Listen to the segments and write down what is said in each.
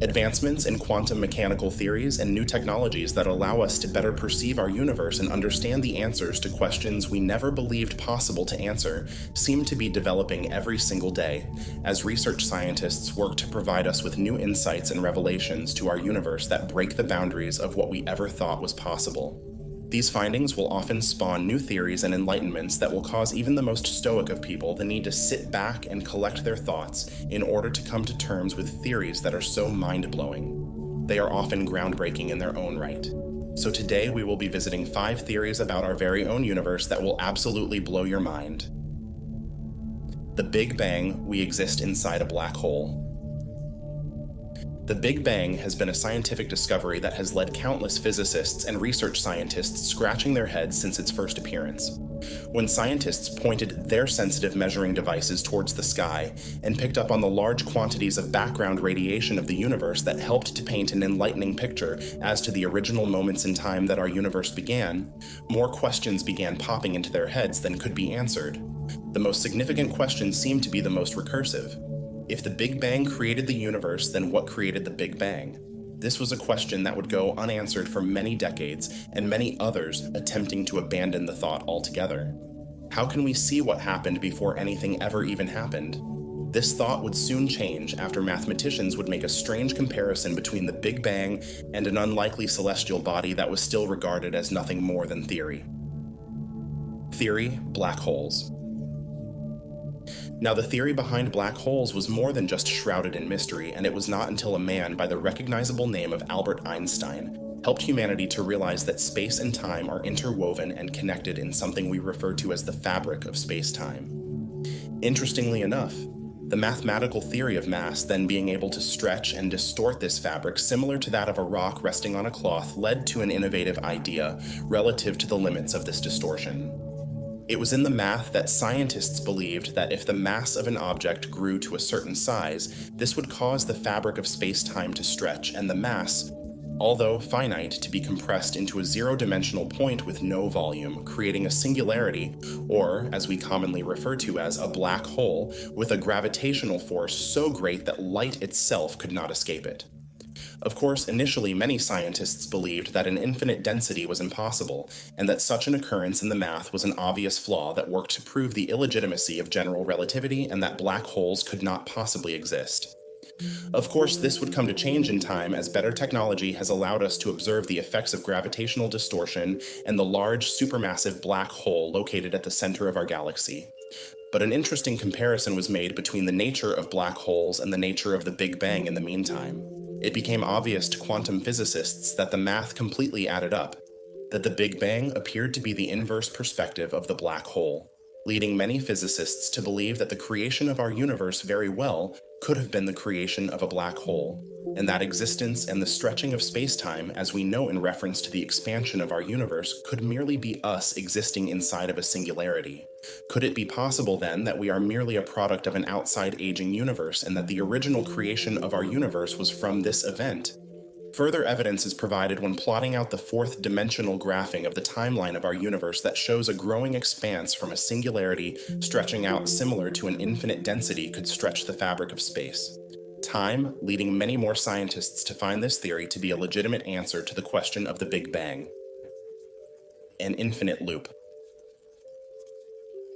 Advancements in quantum mechanical theories and new technologies that allow us to better perceive our universe and understand the answers to questions we never believed possible to answer seem to be developing every single day, as research scientists work to provide us with new insights and revelations to our universe that break the boundaries of what we ever thought was possible. These findings will often spawn new theories and enlightenments that will cause even the most stoic of people the need to sit back and collect their thoughts in order to come to terms with theories that are so mind-blowing. They are often groundbreaking in their own right. So today we will be visiting 5 theories about our very own universe that will absolutely blow your mind. The Big Bang: we exist inside a black hole. The Big Bang has been a scientific discovery that has led countless physicists and research scientists scratching their heads since its first appearance. When scientists pointed their sensitive measuring devices towards the sky and picked up on the large quantities of background radiation of the universe that helped to paint an enlightening picture as to the original moments in time that our universe began, more questions began popping into their heads than could be answered. The most significant question seemed to be the most recursive. If the Big Bang created the universe, then what created the Big Bang? This was a question that would go unanswered for many decades, and many others attempting to abandon the thought altogether. How can we see what happened before anything ever even happened? This thought would soon change after mathematicians would make a strange comparison between the Big Bang and an unlikely celestial body that was still regarded as nothing more than theory. Theory: black holes. Now, the theory behind black holes was more than just shrouded in mystery, and it was not until a man by the recognizable name of Albert Einstein helped humanity to realize that space and time are interwoven and connected in something we refer to as the fabric of space-time. Interestingly enough, the mathematical theory of mass then being able to stretch and distort this fabric similar to that of a rock resting on a cloth led to an innovative idea relative to the limits of this distortion. It was in the math that scientists believed that if the mass of an object grew to a certain size, this would cause the fabric of space-time to stretch and the mass, although finite, to be compressed into a zero-dimensional point with no volume, creating a singularity, or, as we commonly refer to as, a black hole, with a gravitational force so great that light itself could not escape it. Of course, initially many scientists believed that an infinite density was impossible, and that such an occurrence in the math was an obvious flaw that worked to prove the illegitimacy of general relativity and that black holes could not possibly exist. Of course, this would come to change in time as better technology has allowed us to observe the effects of gravitational distortion and the large supermassive black hole located at the center of our galaxy. But an interesting comparison was made between the nature of black holes and the nature of the Big Bang in the meantime. It became obvious to quantum physicists that the math completely added up, that the Big Bang appeared to be the inverse perspective of the black hole, leading many physicists to believe that the creation of our universe very well could have been the creation of a black hole, and that existence and the stretching of space-time, as we know in reference to the expansion of our universe, could merely be us existing inside of a singularity. Could it be possible, then, that we are merely a product of an outside aging universe and that the original creation of our universe was from this event? Further evidence is provided when plotting out the fourth-dimensional graphing of the timeline of our universe that shows a growing expanse from a singularity stretching out similar to an infinite density could stretch the fabric of space. Time leading many more scientists to find this theory to be a legitimate answer to the question of the Big Bang. An infinite loop.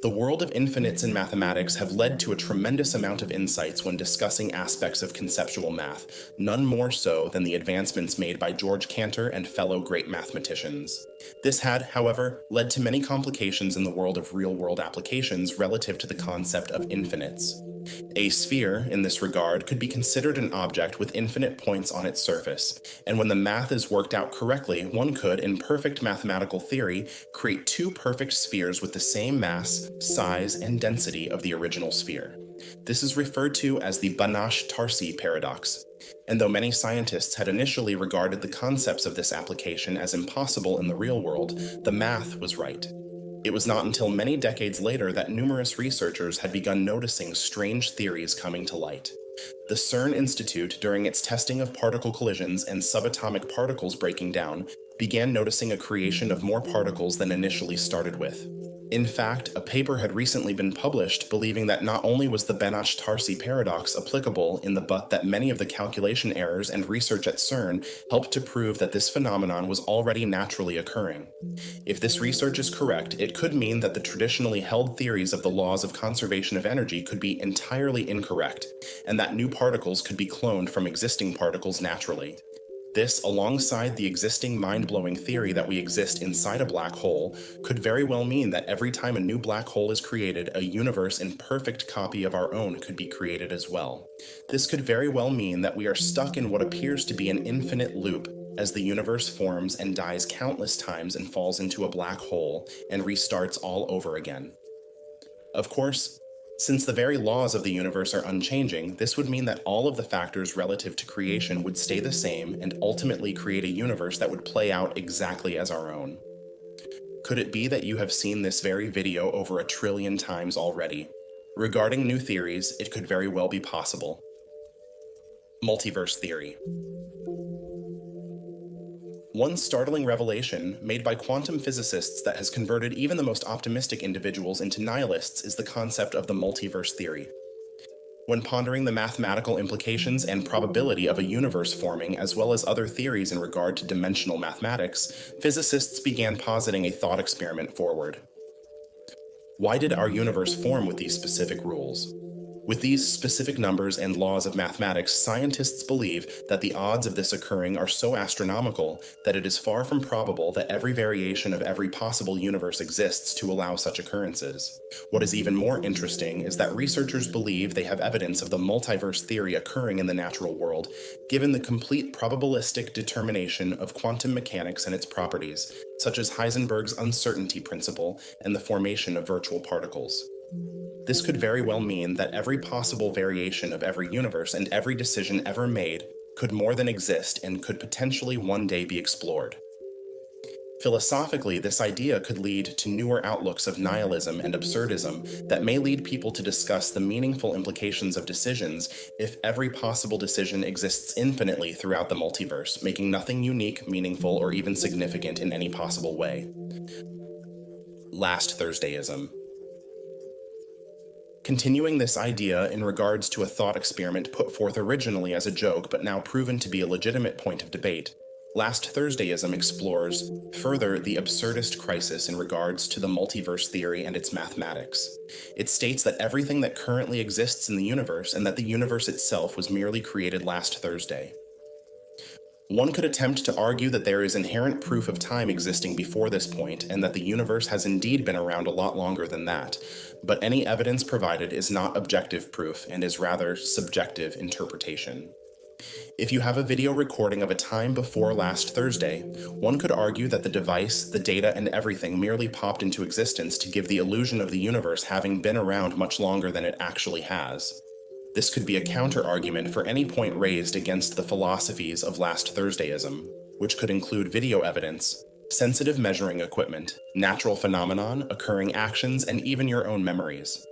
The world of infinites in mathematics have led to a tremendous amount of insights when discussing aspects of conceptual math, none more so than the advancements made by George Cantor and fellow great mathematicians. This had, however, led to many complications in the world of real-world applications relative to the concept of infinites. A sphere, in this regard, could be considered an object with infinite points on its surface, and when the math is worked out correctly, one could, in perfect mathematical theory, create 2 perfect spheres with the same mass, size, and density of the original sphere. This is referred to as the Banach-Tarski paradox, and though many scientists had initially regarded the concepts of this application as impossible in the real world, the math was right. It was not until many decades later that numerous researchers had begun noticing strange theories coming to light. The CERN Institute, during its testing of particle collisions and subatomic particles breaking down, began noticing a creation of more particles than initially started with. In fact, a paper had recently been published believing that not only was the Banach-Tarski paradox applicable in the but that many of the calculation errors and research at CERN helped to prove that this phenomenon was already naturally occurring. If this research is correct, it could mean that the traditionally held theories of the laws of conservation of energy could be entirely incorrect, and that new particles could be cloned from existing particles naturally. This, alongside the existing mind-blowing theory that we exist inside a black hole, could very well mean that every time a new black hole is created, a universe in perfect copy of our own could be created as well. This could very well mean that we are stuck in what appears to be an infinite loop, as the universe forms and dies countless times and falls into a black hole and restarts all over again. Of course, since the very laws of the universe are unchanging, this would mean that all of the factors relative to creation would stay the same and ultimately create a universe that would play out exactly as our own. Could it be that you have seen this very video over 1 trillion times already? Regarding new theories, it could very well be possible. Multiverse Theory. One startling revelation made by quantum physicists that has converted even the most optimistic individuals into nihilists is the concept of the multiverse theory. When pondering the mathematical implications and probability of a universe forming, as well as other theories in regard to dimensional mathematics, physicists began positing a thought experiment forward. Why did our universe form with these specific rules? With these specific numbers and laws of mathematics, scientists believe that the odds of this occurring are so astronomical that it is far from probable that every variation of every possible universe exists to allow such occurrences. What is even more interesting is that researchers believe they have evidence of the multiverse theory occurring in the natural world, given the complete probabilistic determination of quantum mechanics and its properties, such as Heisenberg's uncertainty principle and the formation of virtual particles. This could very well mean that every possible variation of every universe and every decision ever made could more than exist and could potentially one day be explored. Philosophically, this idea could lead to newer outlooks of nihilism and absurdism that may lead people to discuss the meaningful implications of decisions if every possible decision exists infinitely throughout the multiverse, making nothing unique, meaningful, or even significant in any possible way. Last Thursdayism. Continuing this idea in regards to a thought experiment put forth originally as a joke but now proven to be a legitimate point of debate, Last Thursdayism explores further the absurdist crisis in regards to the multiverse theory and its mathematics. It states that everything that currently exists in the universe and that the universe itself was merely created last Thursday. One could attempt to argue that there is inherent proof of time existing before this point and that the universe has indeed been around a lot longer than that, but any evidence provided is not objective proof and is rather subjective interpretation. If you have a video recording of a time before last Thursday, one could argue that the device, the data, and everything merely popped into existence to give the illusion of the universe having been around much longer than it actually has. This could be a counter-argument for any point raised against the philosophies of Last Thursdayism, which could include video evidence, sensitive measuring equipment, natural phenomenon, occurring actions, and even your own memories.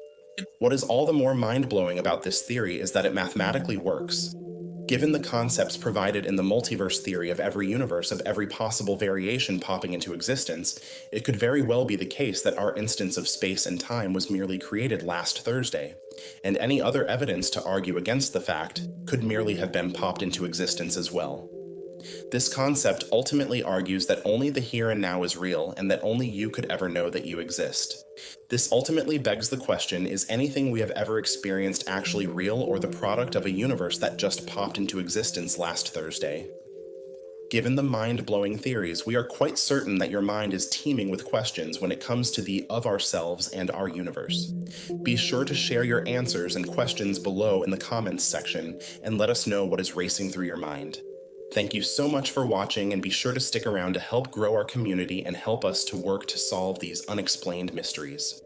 What is all the more mind-blowing about this theory is that it mathematically works. Given the concepts provided in the multiverse theory of every universe of every possible variation popping into existence, it could very well be the case that our instance of space and time was merely created last Thursday, and any other evidence to argue against the fact could merely have been popped into existence as well. This concept ultimately argues that only the here and now is real and that only you could ever know that you exist. This ultimately begs the question, is anything we have ever experienced actually real or the product of a universe that just popped into existence last Thursday? Given the mind-blowing theories, we are quite certain that your mind is teeming with questions when it comes to the of ourselves and our universe. Be sure to share your answers and questions below in the comments section and let us know what is racing through your mind. Thank you so much for watching, and be sure to stick around to help grow our community and help us to work to solve these unexplained mysteries.